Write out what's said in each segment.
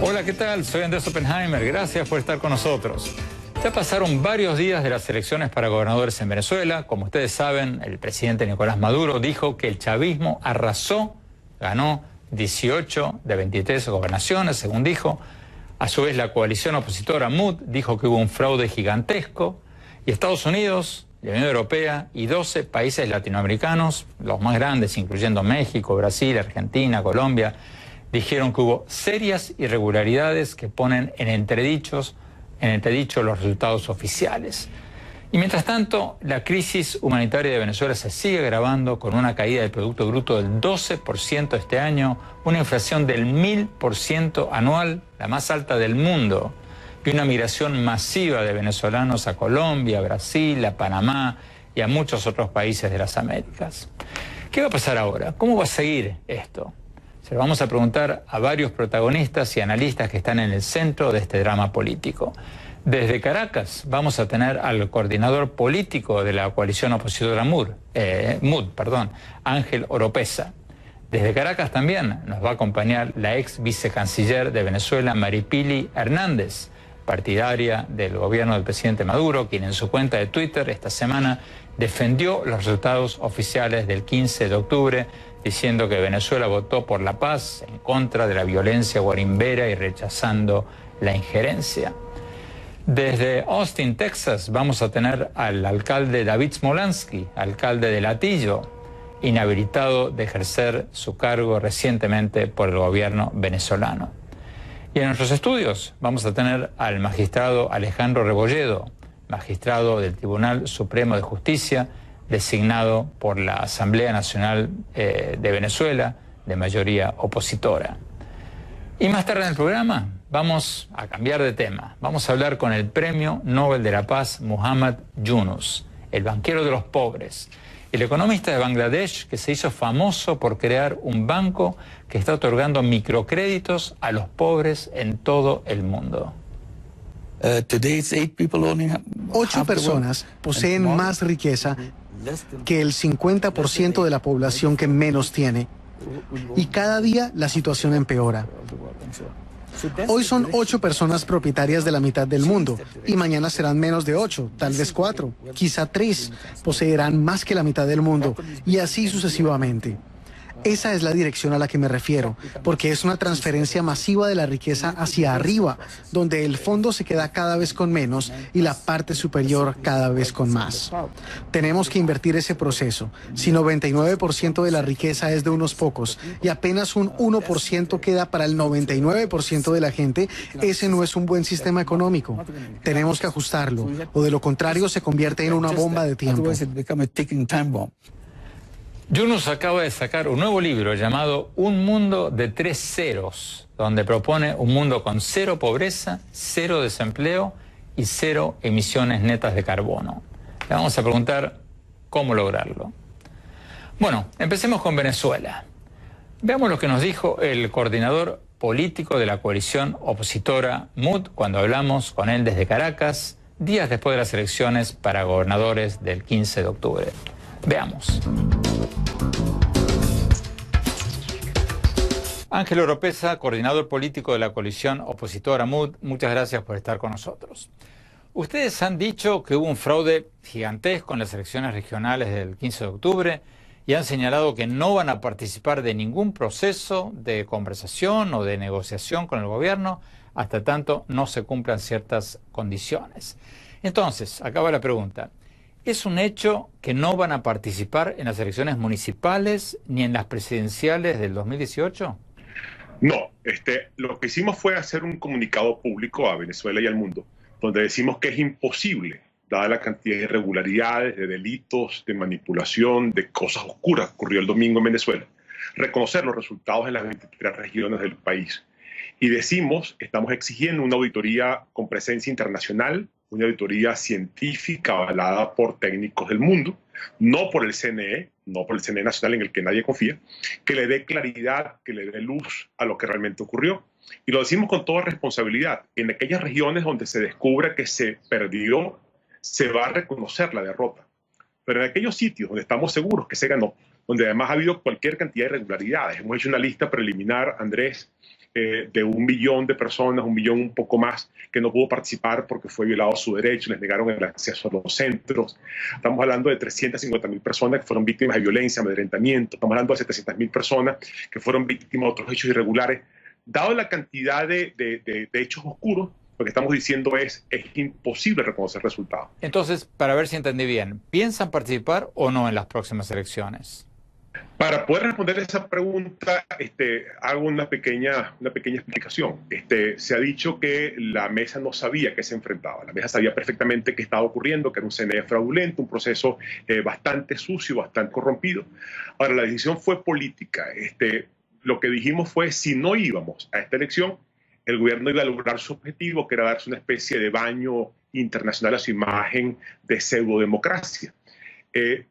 Hola, ¿qué tal? Soy Andrés Oppenheimer. Gracias por estar con nosotros. Ya pasaron varios días de las elecciones para gobernadores en Venezuela. Como ustedes saben, el presidente Nicolás Maduro dijo que el chavismo arrasó, ganó 18 de 23 gobernaciones, según dijo. A su vez, la coalición opositora MUD dijo que hubo un fraude gigantesco. Y Estados Unidos, la Unión Europea y 12 países latinoamericanos, los más grandes, incluyendo México, Brasil, Argentina, Colombia, dijeron que hubo serias irregularidades que ponen en entredicho los resultados oficiales. Y mientras tanto, la crisis humanitaria de Venezuela se sigue agravando con una caída del Producto Bruto del 12% este año, una inflación del 1000% anual, la más alta del mundo, y una migración masiva de venezolanos a Colombia, a Brasil, a Panamá y a muchos otros países de las Américas. ¿Qué va a pasar ahora? ¿Cómo va a seguir esto? Se lo vamos a preguntar a varios protagonistas y analistas que están en el centro de este drama político. Desde Caracas vamos a tener al coordinador político de la coalición opositora MUD, Ángel Oropeza. Desde Caracas también nos va a acompañar la ex vicecanciller de Venezuela, Maripili Hernández, partidaria del gobierno del presidente Maduro, quien en su cuenta de Twitter esta semana defendió los resultados oficiales del 15 de octubre, diciendo que Venezuela votó por la paz, en contra de la violencia guarimbera y rechazando la injerencia. Desde Austin, Texas, vamos a tener al alcalde David Smolansky, alcalde de Latillo, inhabilitado de ejercer su cargo recientemente por el gobierno venezolano. Y en nuestros estudios vamos a tener al magistrado Alejandro Rebolledo, magistrado del Tribunal Supremo de Justicia, designado por la Asamblea Nacional de Venezuela, de mayoría opositora. Y más tarde en el programa vamos a cambiar de tema. Vamos a hablar con el Premio Nobel de la Paz Muhammad Yunus, el banquero de los pobres, el economista de Bangladesh que se hizo famoso por crear un banco que está otorgando microcréditos a los pobres en todo el mundo. 8 personas poseen más riqueza que el 50% de la población que menos tiene. Y cada día la situación empeora. Hoy son 8 personas propietarias de la mitad del mundo y mañana serán menos de 8, tal vez 4, quizá 3, poseerán más que la mitad del mundo y así sucesivamente. Esa es la dirección a la que me refiero, porque es una transferencia masiva de la riqueza hacia arriba, donde el fondo se queda cada vez con menos y la parte superior cada vez con más. Tenemos que invertir ese proceso. Si 99% de la riqueza es de unos pocos y apenas un 1% queda para el 99% de la gente, ese no es un buen sistema económico. Tenemos que ajustarlo, o de lo contrario se convierte en una bomba de tiempo. Yunus acaba de sacar un nuevo libro llamado Un mundo de 3 ceros, donde propone un mundo con 0 pobreza, 0 desempleo y 0 emisiones netas de carbono. Le vamos a preguntar cómo lograrlo. Bueno, empecemos con Venezuela. Veamos lo que nos dijo el coordinador político de la coalición opositora MUD cuando hablamos con él desde Caracas, días después de las elecciones para gobernadores del 15 de octubre. Veamos. Ángel Oropeza, coordinador político de la coalición opositora MUD, muchas gracias por estar con nosotros. Ustedes han dicho que hubo un fraude gigantesco en las elecciones regionales del 15 de octubre y han señalado que no van a participar de ningún proceso de conversación o de negociación con el gobierno hasta tanto no se cumplan ciertas condiciones. Entonces, acaba la pregunta. ¿Es un hecho que no van a participar en las elecciones municipales ni en las presidenciales del 2018? No, lo que hicimos fue hacer un comunicado público a Venezuela y al mundo, donde decimos que es imposible, dada la cantidad de irregularidades, de delitos, de manipulación, de cosas oscuras que ocurrió el domingo en Venezuela, reconocer los resultados en las 23 regiones del país. Y decimos, estamos exigiendo una auditoría con presencia internacional, una auditoría científica avalada por técnicos del mundo, no por el CNE, no por el CNE nacional en el que nadie confía, que le dé claridad, que le dé luz a lo que realmente ocurrió. Y lo decimos con toda responsabilidad. En aquellas regiones donde se descubra que se perdió, se va a reconocer la derrota. Pero en aquellos sitios donde estamos seguros que se ganó, donde además ha habido cualquier cantidad de irregularidades, hemos hecho una lista preliminar, Andrés, de 1 millón de personas, 1 millón un poco más, que no pudo participar porque fue violado su derecho, les negaron el acceso a los centros. Estamos hablando de 350.000 personas que fueron víctimas de violencia, amedrentamiento. Estamos hablando de 700.000 personas que fueron víctimas de otros hechos irregulares. Dado la cantidad de hechos oscuros, lo que estamos diciendo es imposible reconocer resultados. Entonces, para ver si entendí bien, ¿piensan participar o no en las próximas elecciones? Para poder responder esa pregunta, hago una pequeña explicación. Se ha dicho que la mesa no sabía qué se enfrentaba. La mesa sabía perfectamente qué estaba ocurriendo, que era un CNE fraudulento, un proceso bastante sucio, bastante corrompido. Ahora, la decisión fue política. Lo que dijimos fue, si no íbamos a esta elección, el gobierno iba a lograr su objetivo, que era darse una especie de baño internacional a su imagen de pseudodemocracia.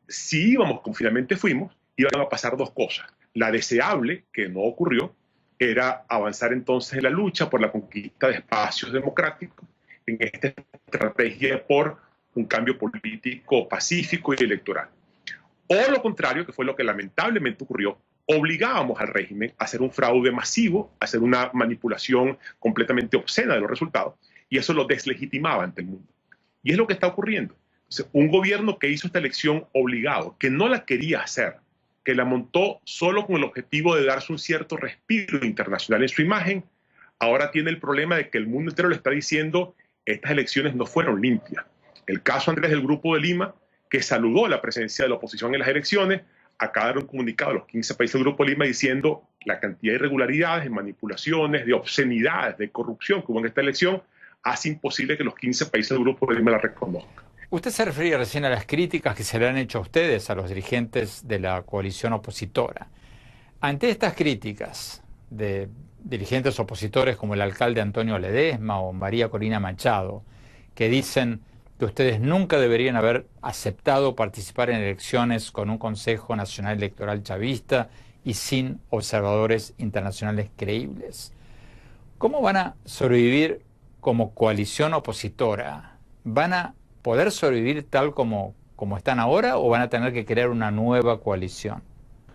Si íbamos, como finalmente fuimos, iban a pasar 2 cosas. La deseable, que no ocurrió, era avanzar entonces en la lucha por la conquista de espacios democráticos, en esta estrategia por un cambio político pacífico y electoral. O lo contrario, que fue lo que lamentablemente ocurrió, obligábamos al régimen a hacer un fraude masivo, a hacer una manipulación completamente obscena de los resultados, y eso lo deslegitimaba ante el mundo. Y es lo que está ocurriendo. Entonces, un gobierno que hizo esta elección obligado, que no la quería hacer, que la montó solo con el objetivo de darse un cierto respiro internacional en su imagen, ahora tiene el problema de que el mundo entero le está diciendo estas elecciones no fueron limpias. El caso, Andrés, del Grupo de Lima, que saludó la presencia de la oposición en las elecciones, acaba de dar un comunicado a los 15 países del Grupo de Lima diciendo la cantidad de irregularidades, de manipulaciones, de obscenidades, de corrupción que hubo en esta elección, hace imposible que los 15 países del Grupo de Lima la reconozcan. Usted se refería recién a las críticas que se le han hecho a ustedes, a los dirigentes de la coalición opositora. Ante estas críticas de dirigentes opositores como el alcalde Antonio Ledesma o María Corina Machado, que dicen que ustedes nunca deberían haber aceptado participar en elecciones con un Consejo Nacional Electoral chavista y sin observadores internacionales creíbles, ¿cómo van a sobrevivir como coalición opositora? ¿Van a poder sobrevivir tal como están ahora o van a tener que crear una nueva coalición?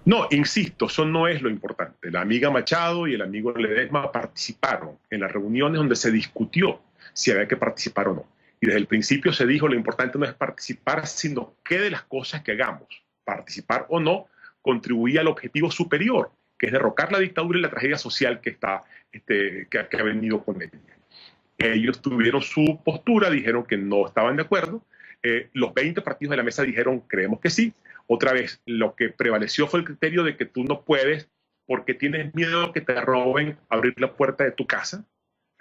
No, insisto, eso no es lo importante. La amiga Machado y el amigo Ledesma participaron en las reuniones donde se discutió si había que participar o no. Y desde el principio se dijo lo importante no es participar, sino qué de las cosas que hagamos, participar o no, contribuía al objetivo superior, que es derrocar la dictadura y la tragedia social que ha venido con ella. Ellos tuvieron su postura, dijeron que no estaban de acuerdo. Los 20 partidos de la mesa dijeron creemos que sí. Otra vez, lo que prevaleció fue el criterio de que tú no puedes, porque tienes miedo de que te roben, abrir la puerta de tu casa.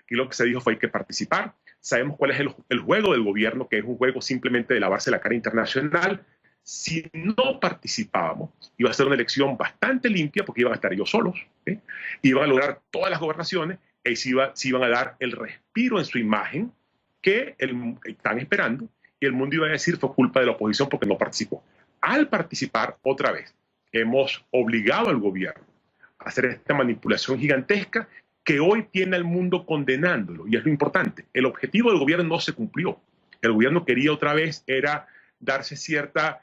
Aquí lo que se dijo fue hay que participar. Sabemos cuál es el juego del gobierno, que es un juego simplemente de lavarse la cara internacional. Si no participábamos, iba a ser una elección bastante limpia, porque iban a estar ellos solos, iban a lograr todas las gobernaciones, y se iban a dar el respiro en su imagen que están esperando, y el mundo iba a decir fue culpa de la oposición porque no participó. Al participar, otra vez, hemos obligado al gobierno a hacer esta manipulación gigantesca que hoy tiene al mundo condenándolo, y es lo importante. El objetivo del gobierno no se cumplió. El gobierno quería otra vez era darse cierta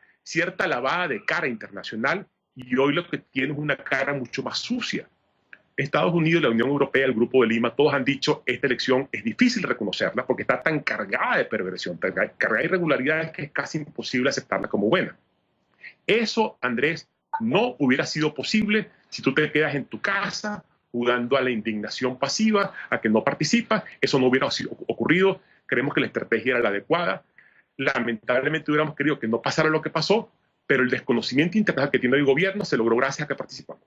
lavada de cara internacional, y hoy lo que tiene es una cara mucho más sucia. Estados Unidos, la Unión Europea, el Grupo de Lima, todos han dicho esta elección es difícil reconocerla porque está tan cargada de perversión, tan cargada de irregularidades que es casi imposible aceptarla como buena. Eso, Andrés, no hubiera sido posible si tú te quedas en tu casa jugando a la indignación pasiva, a que no participas. Eso no hubiera ocurrido. Creemos que la estrategia era la adecuada. Lamentablemente hubiéramos querido que no pasara lo que pasó, pero el desconocimiento internacional que tiene el gobierno se logró gracias a que participamos.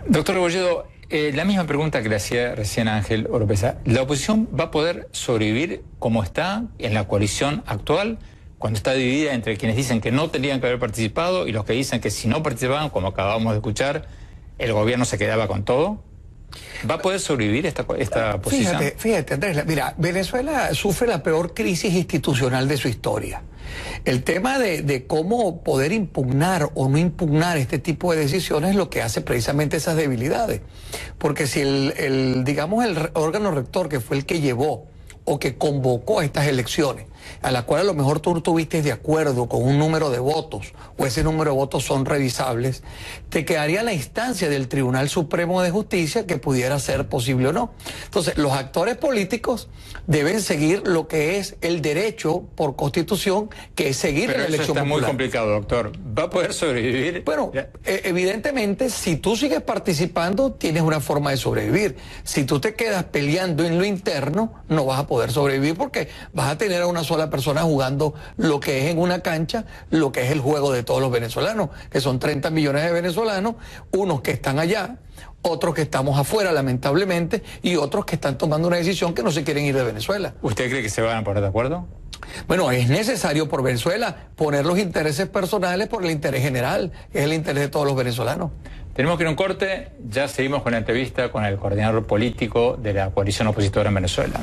Doctor Rebolledo, la misma pregunta que le hacía recién a Ángel Oropesa. ¿La oposición va a poder sobrevivir como está en la coalición actual, cuando está dividida entre quienes dicen que no tendrían que haber participado y los que dicen que si no participaban, como acabamos de escuchar, el gobierno se quedaba con todo? ¿Va a poder sobrevivir esta posición? Fíjate, Andrés, mira, Venezuela sufre la peor crisis institucional de su historia. El tema de cómo poder impugnar o no impugnar este tipo de decisiones es lo que hace precisamente esas debilidades. Porque si digamos el órgano rector, que fue el que llevó o que convocó a estas elecciones, a la cual a lo mejor tú estuviste de acuerdo con un número de votos, o ese número de votos son revisables, te quedaría la instancia del Tribunal Supremo de Justicia que pudiera ser posible o no. Entonces, los actores políticos deben seguir lo que es el derecho por Constitución, que es seguir la elección está popular. Muy complicado, doctor. ¿Va a poder sobrevivir? Bueno, evidentemente, si tú sigues participando, tienes una forma de sobrevivir. Si tú te quedas peleando en lo interno, no vas a poder sobrevivir porque vas a tener a una sola persona jugando lo que es en una cancha, lo que es el juego de todos los venezolanos, que son 30 millones de venezolanos, unos que están allá, otros que estamos afuera, lamentablemente, y otros que están tomando una decisión que no se quieren ir de Venezuela. ¿Usted cree que se van a poner de acuerdo? Bueno, es necesario por Venezuela poner los intereses personales por el interés general, que es el interés de todos los venezolanos. Tenemos que ir a un corte, ya seguimos con la entrevista con el coordinador político de la coalición opositora en Venezuela.